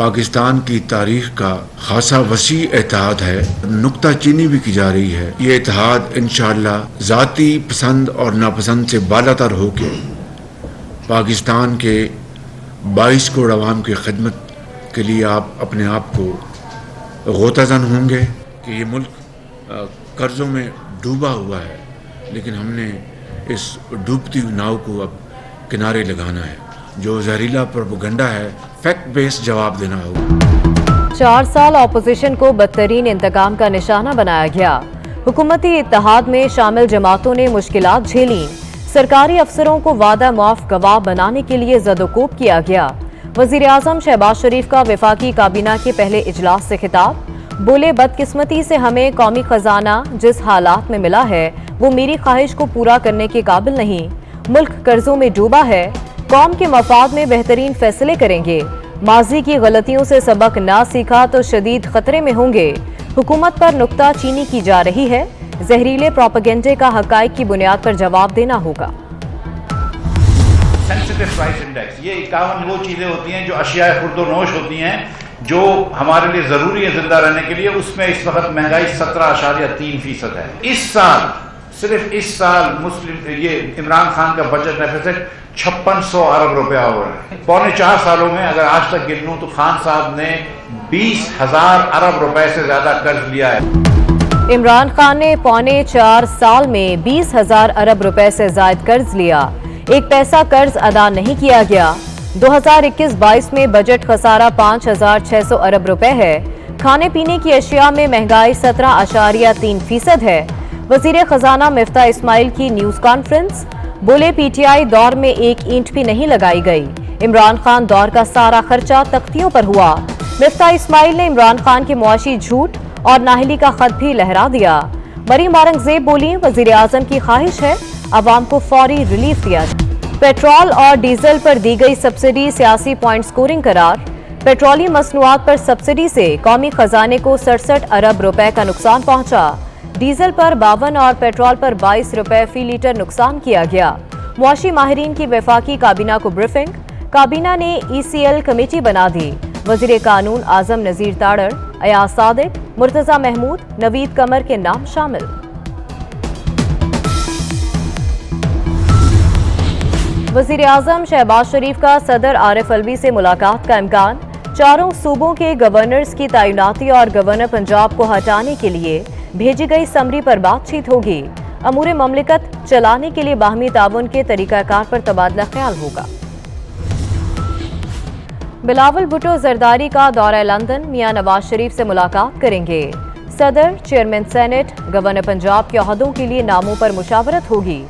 پاکستان کی تاریخ کا خاصا وسیع اتحاد ہے، نکتہ چینی بھی کی جا رہی ہے۔ یہ اتحاد انشاءاللہ ذاتی پسند اور ناپسند سے بالاتر ہو کے پاکستان کے 22 کروڑ عوام کی خدمت کے لیے آپ اپنے آپ کو غوطہ زن ہوں گے کہ یہ ملک قرضوں میں ڈوبا ہوا ہے، لیکن ہم نے اس ڈوبتی ناؤ کو اب کنارے لگانا ہے۔ جو زہریلا پروپیگنڈا ہے، فیکٹ بیس جواب دینا ہوگا۔ 4 سال اپوزیشن کو بدترین انتقام کا نشانہ بنایا گیا۔ حکومتی اتحاد میں شامل جماعتوں نے مشکلات جھیلیں۔ سرکاری افسروں کو وعدہ معاف گواہ بنانے کے لیے زد و کوب کیا گیا۔ وزیر اعظم شہباز شریف کا وفاقی کابینہ کے پہلے اجلاس سے خطاب، بولے بدقسمتی سے ہمیں قومی خزانہ جس حالات میں ملا ہے وہ میری خواہش کو پورا کرنے کے قابل نہیں۔ ملک قرضوں میں ڈوبا ہے، قوم کے مفاد میں بہترین فیصلے کریں گے۔ ماضی کی غلطیوں سے سبق نہ سیکھا تو شدید خطرے میں ہوں گے۔ حکومت پر نکتہ چینی کی جا رہی ہے، زہریلے پروپیگنڈے کا حقائق کی بنیاد پر جواب دینا ہوگا۔ سینسٹیو پرائس انڈیکس، یہ 51 وہ چیزیں ہوتی ہیں جو اشیاء خورد و نوش ہوتی ہیں جو ہمارے لیے ضروری ہے زندہ رہنے کے لیے، اس میں اس وقت مہنگائی 17.3% ہے۔ اس سال صرف اس سال یہ عمران خان کا بجٹ ڈیفیسٹ 5600 ارب روپیہ ہو رہا ہے۔ پونے 4 سالوں میں اگر آج تک گن لوں تو خان صاحب نے 20,000 ارب روپے سے زیادہ قرض لیا ہے۔ عمران خان نے پونے 4 سال میں 20,000 ارب روپے سے زائد قرض لیا، ایک پیسہ قرض ادا نہیں کیا گیا۔ 2021-22 میں بجٹ خسارہ 5,600 ارب روپے ہے۔ کھانے پینے کی اشیاء میں مہنگائی 17.3% ہے۔ وزیر خزانہ مفتاح اسماعیل کی نیوز کانفرنس، بولے پی ٹی آئی دور میں ایک اینٹ بھی نہیں لگائی گئی، عمران خان دور کا سارا خرچہ تختیوں پر ہوا۔ مفتاح اسماعیل نے عمران خان کے معاشی جھوٹ اور نااہلی کا خط بھی لہرا دیا۔ مریم اورنگزیب بولی، وزیر اعظم کی خواہش ہے عوام کو فوری ریلیف دیا جائے۔ پیٹرول اور ڈیزل پر دی گئی سبسڈی سیاسی پوائنٹ سکورنگ قرار، پیٹرولی مصنوعات پر سبسڈی سے قومی خزانے کو 67 ارب روپے کا نقصان پہنچا۔ ڈیزل پر 52 اور پیٹرول پر 22 روپے فی لیٹر نقصان کیا گیا۔ معاشی ماہرین کی وفاقی کابینہ کو بریفنگ، کابینہ نے ای سی ایل کمیٹی بنا دی۔ وزیر قانون اعظم نذیر تاڑر، ایاز صادق، مرتضی محمود، نوید قمر کے نام شامل۔ وزیر اعظم شہباز شریف کا صدر عارف الوی سے ملاقات کا امکان، چاروں صوبوں کے گورنرز کی تعیناتی اور گورنر پنجاب کو ہٹانے کے لیے بھیجی گئی سمری پر بات چیت ہوگی۔ امور مملکت چلانے کے لیے باہمی تعاون کے طریقہ کار پر تبادلہ خیال ہوگا۔ بلاول بھٹو زرداری کا دورہ لندن، میاں نواز شریف سے ملاقات کریں گے۔ صدر، چیئرمین سینٹ، گورنر پنجاب کے عہدوں کے لیے ناموں پر مشاورت ہوگی۔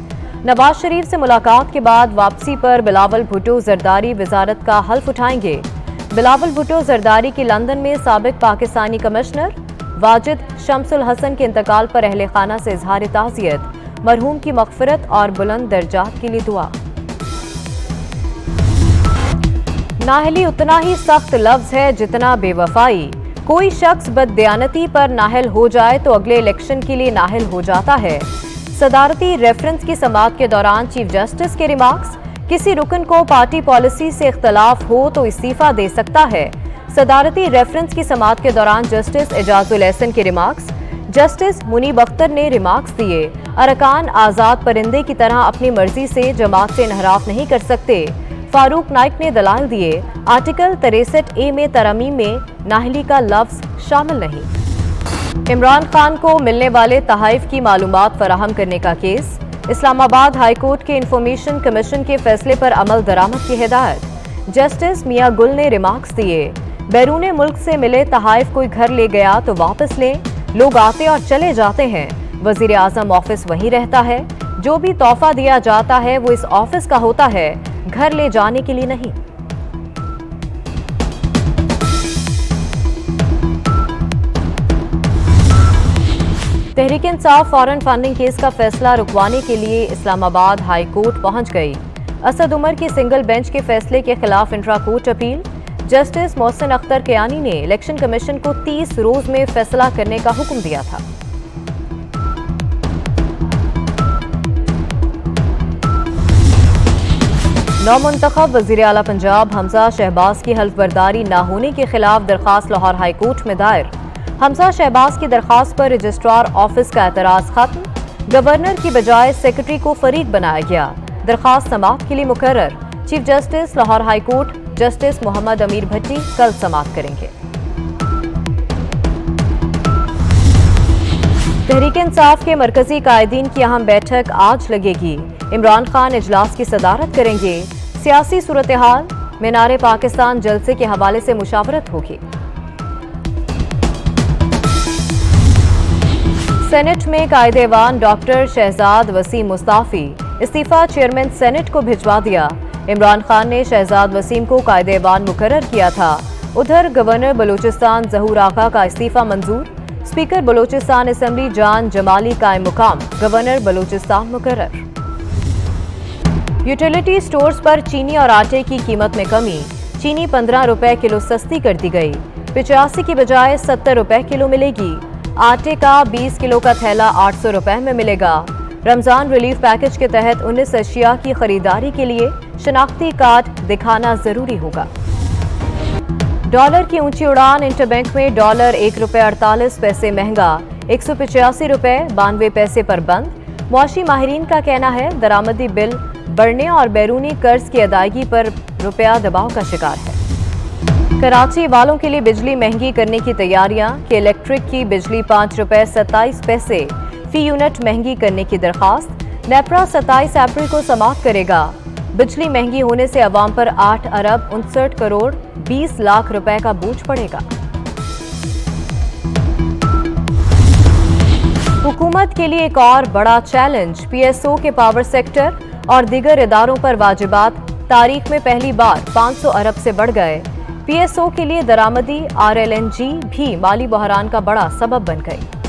نواز شریف سے ملاقات کے بعد واپسی پر بلاول بھٹو زرداری وزارت کا حلف اٹھائیں گے۔ بلاول بھٹو زرداری کی لندن میں سابق پاکستانی کمشنر واجد شمس الحسن کے انتقال پر اہل خانہ سے اظہار تعزیت، مرحوم کی مغفرت اور بلند درجات کے لیے دعا۔ نااہلی اتنا ہی سخت لفظ ہے جتنا بے وفائی۔ کوئی شخص بددیانتی پر نااہل ہو جائے تو اگلے الیکشن کے لیے نااہل ہو جاتا ہے۔ صدارتی ریفرنس کی سماعت کے دوران چیف جسٹس کے ریمارکس، کسی رکن کو پارٹی پالیسی سے اختلاف ہو تو استعفیٰ دے سکتا ہے۔ صدارتی ریفرنس کی سماعت کے دوران جسٹس اعجاز الاحسن کے ریمارکس، جسٹس منیب اختر نے ریمارکس دیے، ارکان آزاد پرندے کی طرح اپنی مرضی سے جماعت سے انحراف نہیں کر سکتے۔ فاروق نائک نے دلائل دیے، آرٹیکل 63A میں ترامیم میں نااہلی کا لفظ شامل نہیں۔ عمران خان کو ملنے والے تحائف کی معلومات فراہم کرنے کا کیس، اسلام آباد ہائی کورٹ کے انفارمیشن کمیشن کے فیصلے پر عمل درآمد کی ہدایت، جسٹس میاں گل نے ریمارکس دیے، بیرون ملک سے ملے تحائف کوئی گھر لے گیا تو واپس لیں، لوگ آتے اور چلے جاتے ہیں، وزیر اعظم آفس وہیں رہتا ہے، جو بھی تحفہ دیا جاتا ہے وہ اس آفس کا ہوتا ہے، گھر لے جانے کے لیے نہیں۔ Tehreek Insaf foreign funding case کا فیصلہ رکوانے کے لیے اسلام آباد ہائی کورٹ پہنچ گئی۔ اسد عمر کی سنگل بینچ کے فیصلے کے خلاف intra court appeal, justice Mohsin Akhtar Kayani نے الیکشن کمیشن کو 30 روز میں فیصلہ کرنے کا حکم دیا تھا۔ نومنتخب وزیر اعلیٰ پنجاب حمزہ شہباز کی حلف برداری نہ ہونے کے خلاف درخواست لاہور ہائی کورٹ میں دائر۔ حمزہ شہباز کی درخواست پر رجسٹرار آفس کا اعتراض ختم، گورنر کی بجائے سیکرٹری کو فریق بنایا گیا۔ درخواست سماعت کے لیے مقرر۔ Chief justice Lahore high court justice Muhammad Amir Bhatti کل سماعت کریں گے۔ تحریک انصاف کے مرکزی قائدین کی اہم بیٹھک آج لگے گی۔ عمران خان اجلاس کی صدارت کریں گے۔ سیاسی صورتحال، مینار پاکستان جلسے کے حوالے سے مشاورت ہوگی۔ سینٹ میں قائد ایوان ڈاکٹر شہزاد وسیم مستعفی، استعفیٰ چیئرمین سینٹ کو بھجوا دیا۔ عمران خان نے شہزاد وسیم کو قائد ایوان مقرر کیا تھا۔ ادھر گورنر بلوچستان ظہور آقا کا استعفیٰ منظور، اسپیکر بلوچستان اسمبلی جان جمالی قائم مقام، گورنر بلوچستان مقرر۔ یوٹیلیٹی سٹورز پر چینی اور آٹے کی قیمت میں کمی، چینی 15 روپے کلو سستی کر دی گئی، 85 کی بجائے 70 روپے کلو ملے گی۔ آٹے کا 20 کلو کا تھیلا 800 روپے میں ملے گا۔ رمضان ریلیف پیکج کے تحت 19 اشیاء کی خریداری کے لیے شناختی کارڈ دکھانا ضروری ہوگا۔ ڈالر کی اونچی اڑان، انٹر بینک میں ڈالر 1 روپے 48 پیسے مہنگا، 185 روپے 92 پیسے پر بند۔ معاشی ماہرین کا کہنا ہے درآمدی بل بڑھنے اور بیرونی قرض کی ادائیگی پر روپیہ دباؤ کا شکار ہے۔ کراچی والوں کے لیے بجلی مہنگی کرنے کی تیاریاں، کہ الیکٹرک کی بجلی 5 روپے 27 پیسے فی یونٹ مہنگی کرنے کی درخواست۔ نیپرا 27 اپریل کو سماعت کرے گا۔ بجلی مہنگی ہونے سے عوام پر 8 ارب 59 کروڑ 20 لاکھ روپے کا بوجھ پڑے گا۔ حکومت کے لیے ایک اور بڑا چیلنج، پی ایس او کے پاور سیکٹر اور دیگر اداروں پر واجبات تاریخ میں پہلی بار 500 ارب سے بڑھ گئے۔ پی ایس او کے لیے درآمدی RLNG بھی مالی بحران کا بڑا سبب بن گئی۔